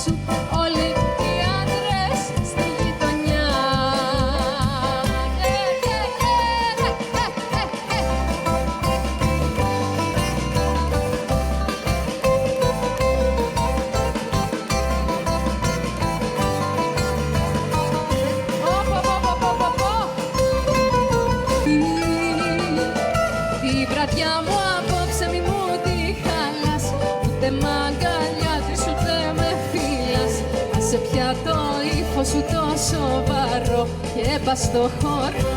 σου όλοι οι άντρες στη γειτονιά. Τη βραδιά μου απόψε μη μου τη χάλας, ούτε μ' αγκαλιάζεις ούτε με φύλας. Άσε πια το ύφος σου το σοβαρό και πας στο χώρο.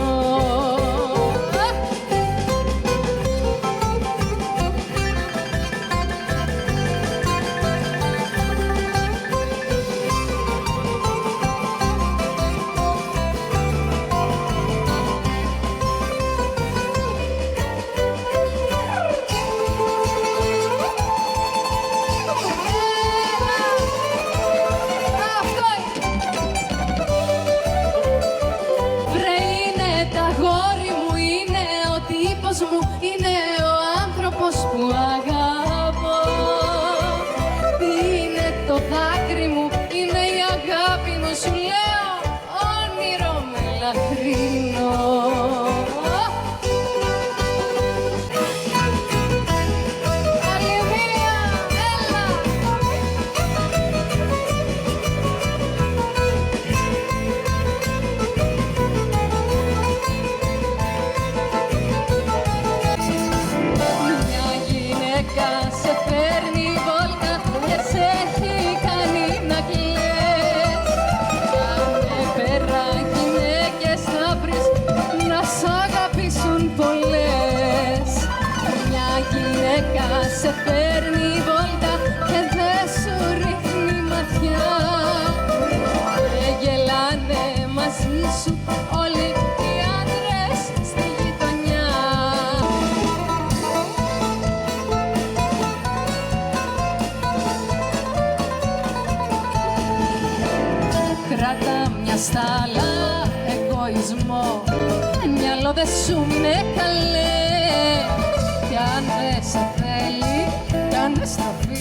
Είναι ο άνθρωπος που αγαπώ. Είναι το δάκρυ μου, είναι η αγάπη μου. Σου λέω όνειρο μελαχρινό. Άλλη μία, έλα! Σε φέρνει βόλτα και σε έχει κάνει να κλαις. Κάνε πέρα γυναίκες θα βρεις να σ' αγαπήσουν πολλές. Μια γυναίκα σε φέρνει βόλτα και δεν σου ρίχνει ματιά. Και γελάνε μαζί σου όλοι οι άντρες στη γειτονιά. Κράτα μια στάλα εγωισμό, μυαλό δε σου είναι καλέ. Κι αν δεν σε θέλει, κάνε στροφή.